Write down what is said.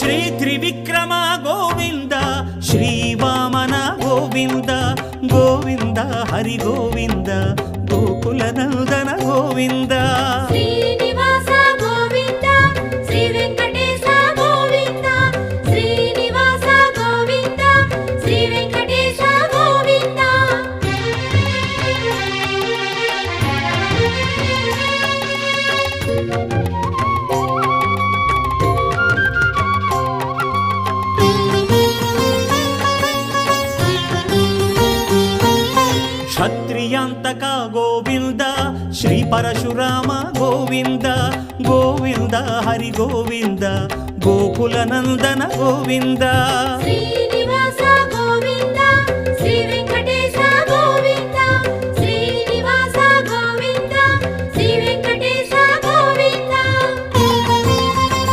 Shri Trivikrama Govinda శ్రీవామన Govinda Govinda Hari Govinda Gokula Nandana Govinda Srinivasa Govinda Shri Venkatesha Govinda Srinivasa Govinda Shri Venkatesha Govinda క్షత్రియాంతక Govinda Shri Parashurama Govinda Govinda Hari Govinda Gokula Nandana Govinda Srinivasa